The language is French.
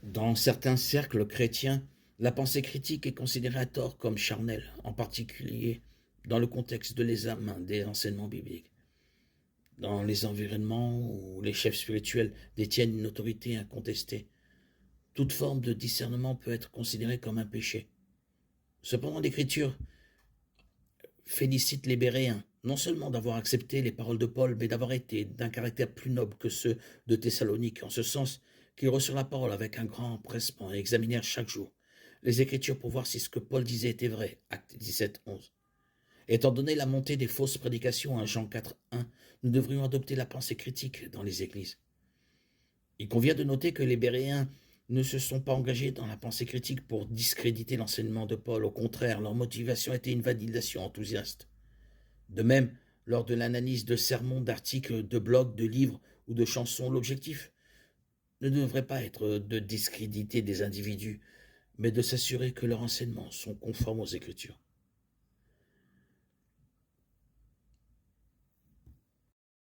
Dans certains cercles chrétiens, la pensée critique est considérée à tort comme charnelle, en particulier dans le contexte de l'examen des enseignements bibliques. Dans les environnements où les chefs spirituels détiennent une autorité incontestée, toute forme de discernement peut être considérée comme un péché. Cependant, l'Écriture félicite les Béréens, non seulement d'avoir accepté les paroles de Paul, mais d'avoir été d'un caractère plus noble que ceux de Thessalonique, en ce sens qu'ils reçurent la parole avec un grand empressement et examinèrent chaque jour les Écritures pour voir si ce que Paul disait était vrai. Acte 17, 11. Étant donné la montée des fausses prédications à Jean 4, 1, nous devrions adopter la pensée critique dans les églises. Il convient de noter que les Béréens ne se sont pas engagés dans la pensée critique pour discréditer l'enseignement de Paul. Au contraire, leur motivation était une validation enthousiaste. De même, lors de l'analyse de sermons, d'articles, de blogs, de livres ou de chansons, l'objectif ne devrait pas être de discréditer des individus, mais de s'assurer que leurs enseignements sont conformes aux Écritures.